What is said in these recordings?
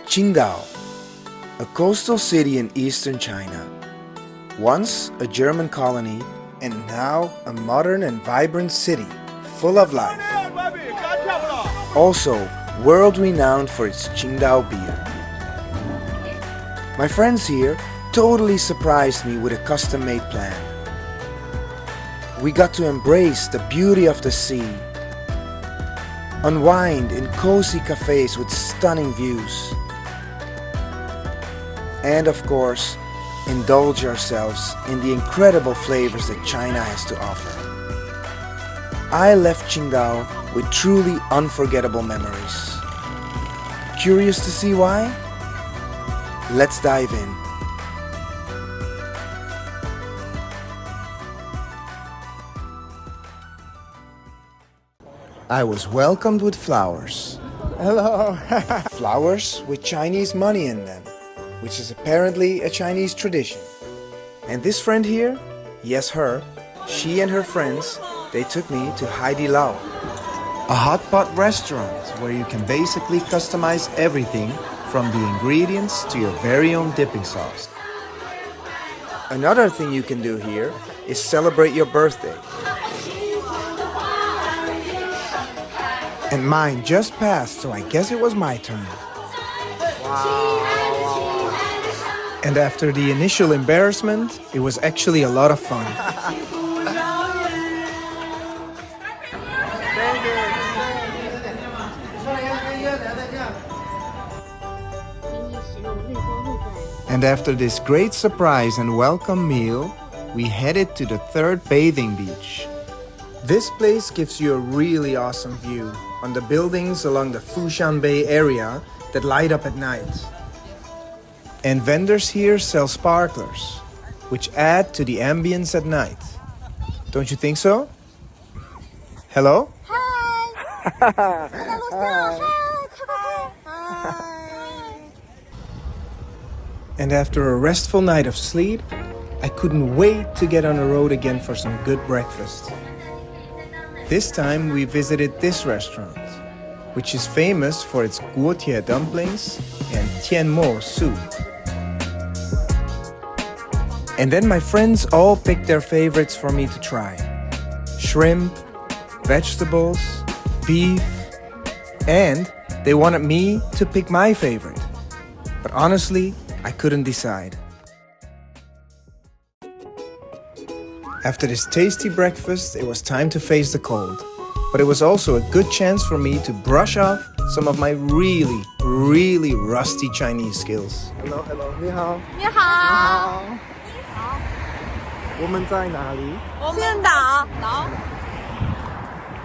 Qingdao, a coastal city in eastern China. Once a German colony and now a modern and vibrant city full of life. Also world-renowned for its Qingdao beer. My friends here totally surprised me with a custom-made plan. We got to embrace the beauty of the sea, unwind in cozy cafes with stunning views, and of course, indulge ourselves in the incredible flavors that China has to offer. I left Qingdao with truly unforgettable memories. Curious to see why? Let's dive in. I was welcomed with flowers. Hello. Flowers with Chinese money in them, which is apparently a Chinese tradition. And this friend here, yes her, she and her friends, they took me to Haidilao, a hot pot restaurant where you can basically customize everything from the ingredients to your very own dipping sauce. Another thing you can do here is celebrate your birthday. And mine just passed, so I guess it was my turn. And after the initial embarrassment, it was actually a lot of fun. And after this great surprise and welcome meal, we headed to the third bathing beach. This place gives you a really awesome view on the buildings along the Fushan Bay area that light up at night. And vendors here sell sparklers, which add to the ambience at night. Don't you think so? Hello? Hi! And after a restful night of sleep, I couldn't wait to get on the road again for some good breakfast. This time we visited this restaurant, which is famous for its guotie dumplings and tianmo soup. And then my friends all picked their favorites for me to try. Shrimp, vegetables, beef, and they wanted me to pick my favorite. But honestly, I couldn't decide. After this tasty breakfast, it was time to face the cold. But it was also a good chance for me to brush off some of my really rusty Chinese skills. Hello, hello. 你好。你好。我们在哪里？青岛，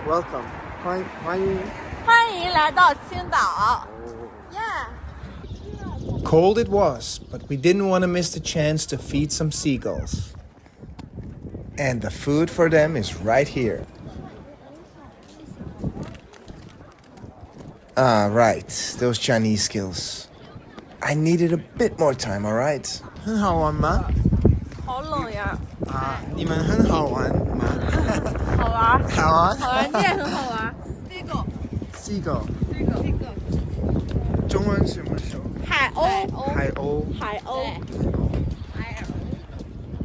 Welcome. 欢迎。欢迎来到青岛。Yeah. Cold it was, but we didn't want to miss the chance to feed some seagulls. And the food for them is right here. Ah, right, those Chinese skills. I needed a bit more time, alright? 很好玩吗？好冷呀。你们很好玩吗？好玩。好玩。好玩，你也很好玩。Seagull。中文怎么说？海鸥。海鸥。海鸥。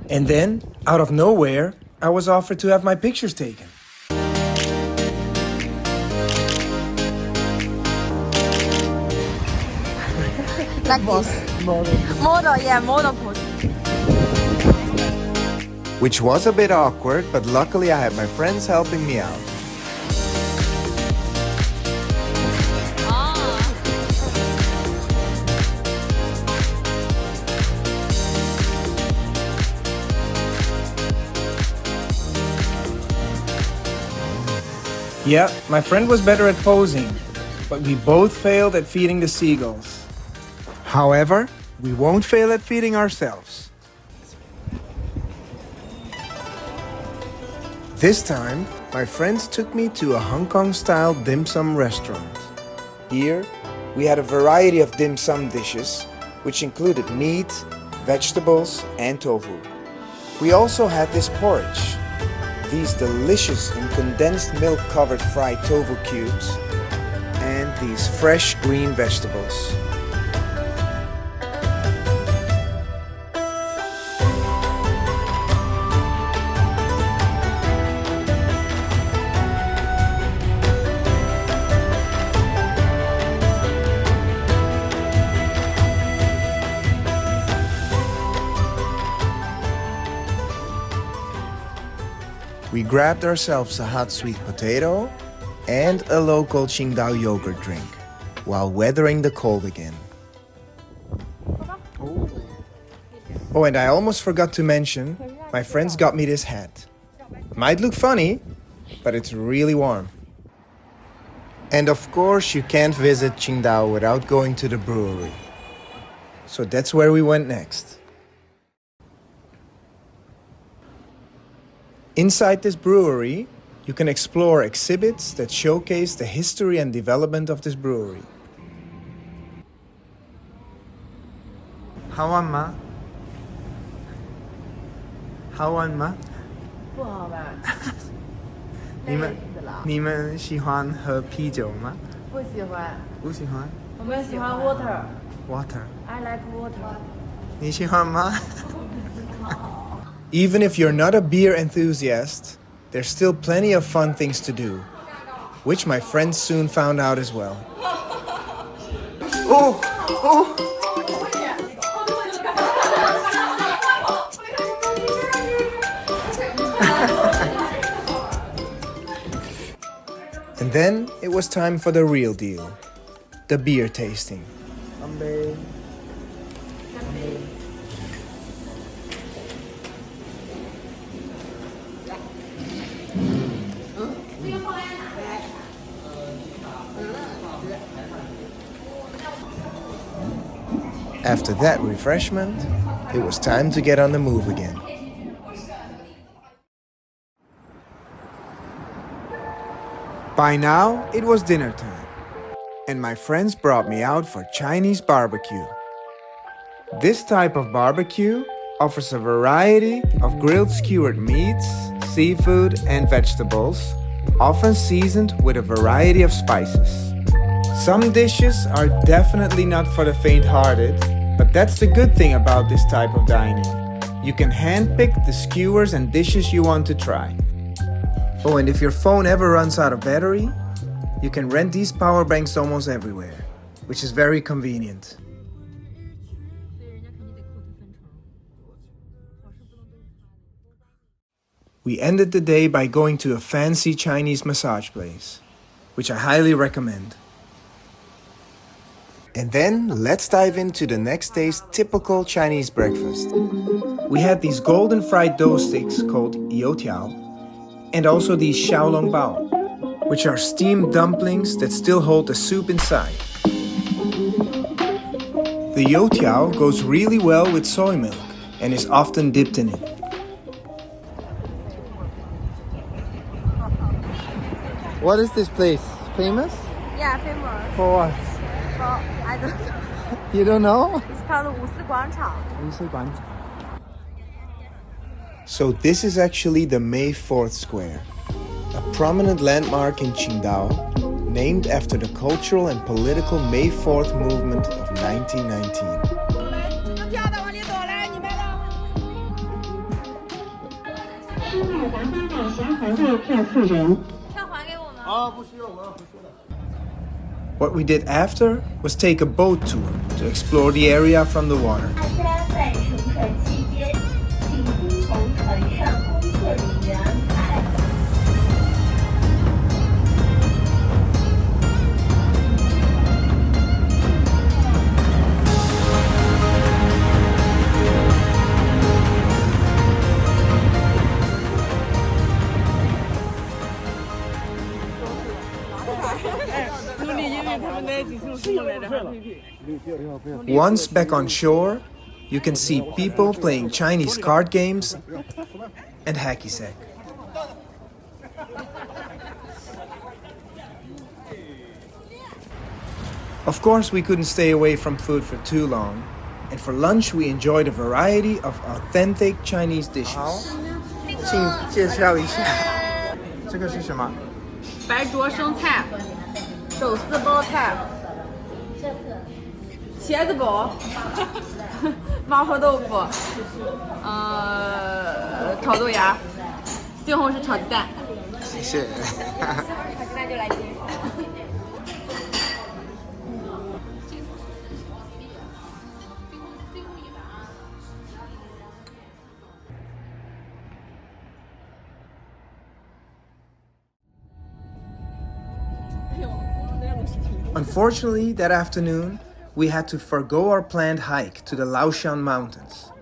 And then, out of nowhere, I was offered to have my pictures taken. Like this. Model, yeah, model pose. Which was a bit awkward, but luckily I had my friends helping me out. Yeah, my friend was better at posing, but we both failed at feeding the seagulls. However, we won't fail at feeding ourselves. This time, my friends took me to a Hong Kong-style dim sum restaurant. Here, we had a variety of dim sum dishes, which included meat, vegetables, and tofu. We also had this porridge, these delicious and condensed milk-covered fried tofu cubes, and these fresh green vegetables. we grabbed ourselves a hot sweet potato and a local Qingdao yogurt drink while weathering the cold again. Oh, and I almost forgot to mention, my friends got me this hat. Might look funny, but it's really warm. And of course, you can't visit Qingdao without going to the brewery. So that's where we went next. Inside this brewery, you can explore exhibits that showcase the history and development of this brewery. 好玩吗？好玩吗？不好玩，你们喜欢喝啤酒吗？不喜欢。不喜欢。我们喜欢 water。 Water。 I like water。 你喜欢吗？ Even if you're not a beer enthusiast, there's still plenty of fun things to do, which my friends soon found out as well. Oh, oh. And then it was time for the real deal, the beer tasting. After that refreshment, it was time to get on the move again. By now, it was dinner time, and my friends brought me out for Chinese barbecue. This type of barbecue offers a variety of grilled skewered meats, seafood, and vegetables, often seasoned with a variety of spices. Some dishes are definitely not for the faint-hearted, but that's the good thing about this type of dining. You can handpick the skewers and dishes you want to try. Oh, and if your phone ever runs out of battery, you can rent these power banks almost everywhere, which is very convenient. We ended the day by going to a fancy Chinese massage place, which I highly recommend. And then let's dive into the next day's typical Chinese breakfast. We had these golden fried dough sticks called youtiao, and also these xiaolongbao, which are steamed dumplings that still hold the soup inside. The youtiao goes really well with soy milk and is often dipped in it. What is this place? Famous? Yeah, famous. For what? Well, I don't know. You don't know? It's called 五四广场. So this is actually the May 4th Square, a prominent landmark in Qingdao, named after the cultural and political May 4th movement of 1919. What we did after was take a boat tour to explore the area from the water. Once back on shore, you can see people playing Chinese card games and hacky sack. Of course, we couldn't stay away from food for too long, and for lunch we enjoyed a variety of authentic Chinese dishes. 请介绍一下，这个是什么？白灼生菜，手撕包菜，茄子煲，麻婆豆腐，炒豆芽，西红柿炒鸡蛋。谢谢。西红柿炒鸡蛋就来接。Unfortunately, that afternoon, we had to forgo our planned hike to the Laoshan Mountains.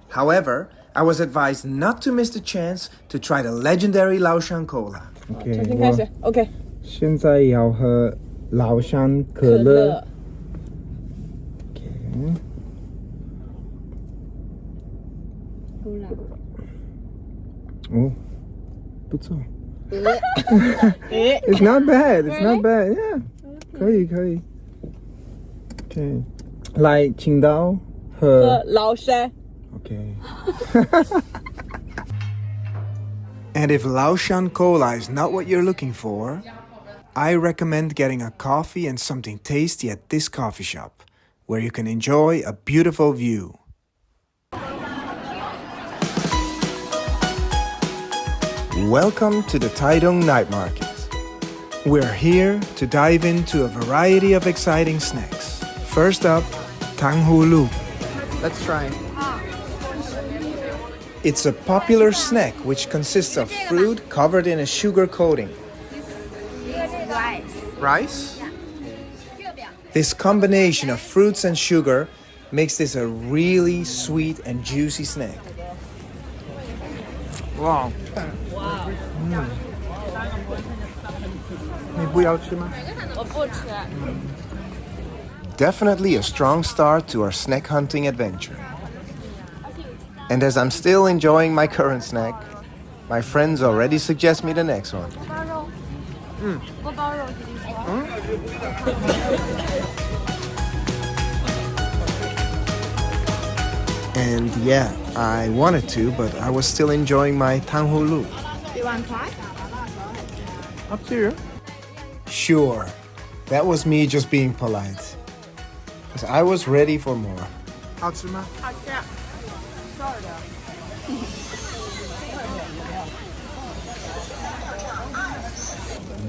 However, I was advised not to miss the chance to try the legendary Laoshan Cola. ，OK，重新开始，OK。现在要喝崂山可乐。哦，不错。It's not bad. It's not bad. Yeah，可以。OK， 来青岛喝崂山。OK。And if Laoshan Cola is not what you're looking for, I recommend getting a coffee and something tasty at this coffee shop, where you can enjoy a beautiful view. Welcome to the Taidong Night Market. We're here to dive into a variety of exciting snacks. First up, Tanghu Lu. Let's try. It's a popular snack which consists of fruit covered in a sugar coating. Rice? This combination of fruits and sugar makes this a really sweet and juicy snack. Wow. 你不要吃吗？我不吃。 Definitely a strong start to our snack hunting adventure. And as I'm still enjoying my current snack, my friends already suggest me the next one. And yeah, I wanted to, but I was still enjoying my Tanghu Lu. You want to try? Up to you. Sure, that was me just being polite. Because I was ready for more. 好吃吗？好吃。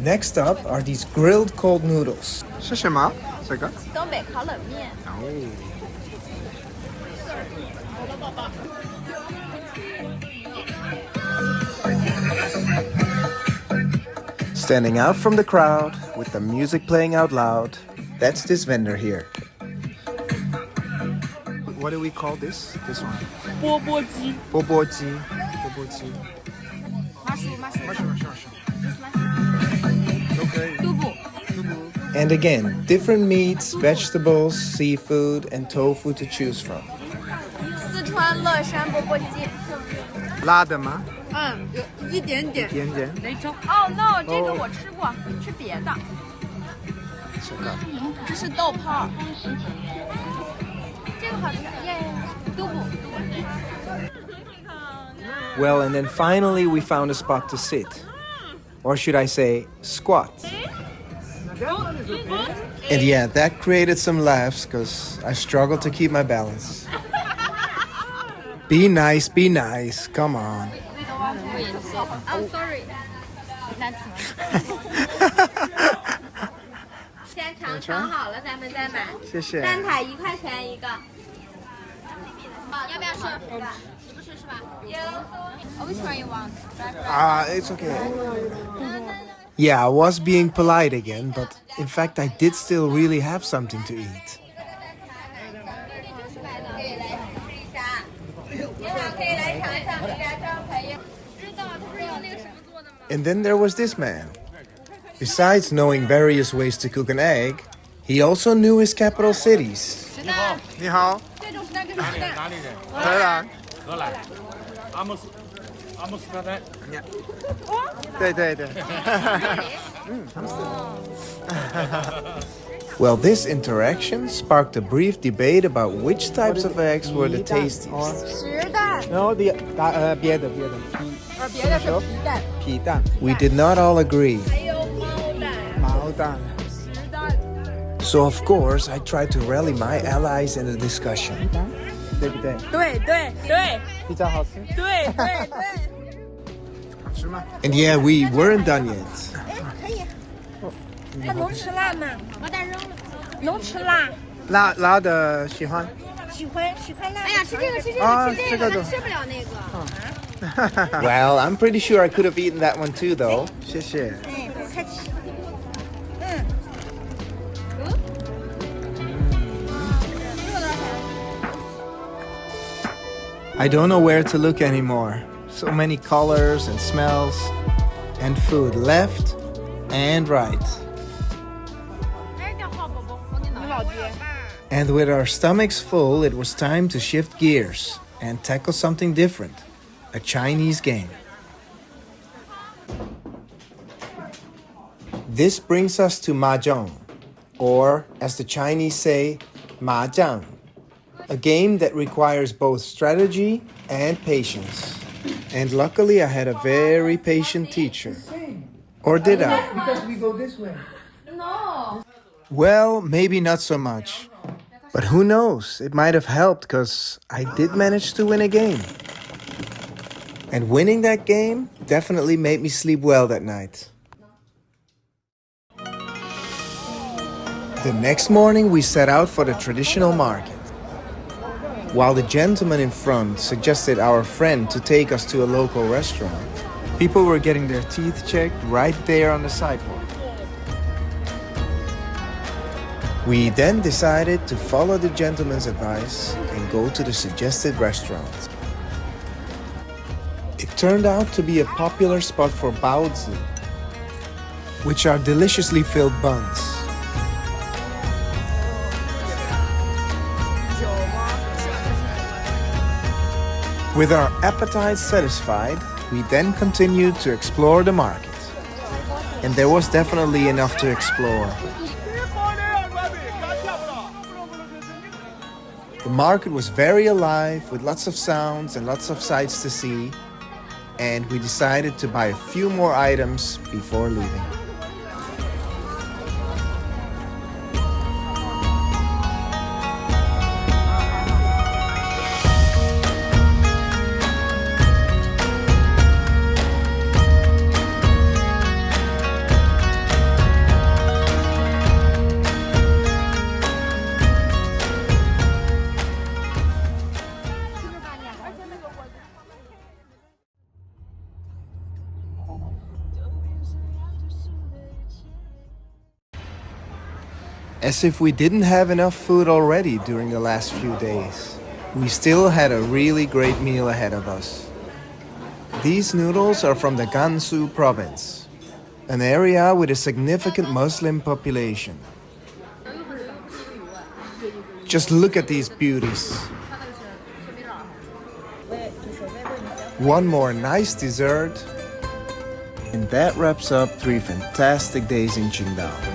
Next up are these grilled cold noodles. 是什么？这个？东北烤冷面。 Standing out from the crowd with the music playing out loud, that's this vendor here. What do we call this? This one? 钵钵鸡。钵钵鸡。钵钵鸡。都可以。 And again, different meats, vegetables, seafood, and tofu to choose from. 四川乐山钵钵鸡。辣的吗？有一点点。点点。哦 no， 这个我吃过，吃别的。这个。这是豆泡。这个好吃，耶！都不。 Well, and then finally we found a spot to sit. Or should I say, squat. And yeah, that created some laughs because I struggled to keep my balance. Be nice, come on. I'm sorry. 现场尝好了，咱们再买。谢谢。蛋挞1块钱一个。要不要吃？你不吃是吧？Which one you want? It's okay. Yeah, I was being polite again, but in fact I did still really have something to eat. And then there was this man. Besides knowing various ways to cook an egg, he also knew his capital cities. 你好。这种是那个是鸡蛋。哪里人？荷兰。荷兰，阿姆斯特丹。对。Well, this interaction sparked a brief debate about which types of eggs were the tastiest. 实蛋。然后别的。别的是皮蛋。皮蛋。 We did not all agree. 还有猫蛋。毛蛋。实蛋。 So of course, I tried to rally my allies in the discussion. 对不对？对。比较好吃。对。好吃吗？ And yeah, we weren't done yet. 可以。他能吃辣吗？把蛋扔了。能吃辣。辣的喜欢。喜欢辣。哎呀，吃这个，啊吃这个，他吃不了那个。 Well, I'm pretty sure I could have eaten that one too, though. 谢谢。哎，客气。I don't know where to look anymore. So many colors and smells, and food left and right. And with our stomachs full, it was time to shift gears and tackle something different, a Chinese game. This brings us to Mahjong, or as the Chinese say, Mahjong, a game that requires both strategy and patience. And luckily I had a very patient teacher. Or did I? Because we go this way. Well, maybe not so much. But who knows? It might have helped because I did manage to win a game. And winning that game definitely made me sleep well that night. The next morning we set out for the traditional market. While the gentleman in front suggested our friend to take us to a local restaurant, people were getting their teeth checked right there on the sidewalk. We then decided to follow the gentleman's advice and go to the suggested restaurant. It turned out to be a popular spot for baozi, which are deliciously filled buns. With our appetites satisfied, we then continued to explore the market. And there was definitely enough to explore. The market was very alive with lots of sounds and lots of sights to see, and we decided to buy a few more items before leaving. As if we didn't have enough food already during the last few days, we still had a really great meal ahead of us. These noodles are from the Gansu province, an area with a significant Muslim population. Just look at these beauties. One more nice dessert, and that wraps up 3 fantastic days in Qingdao.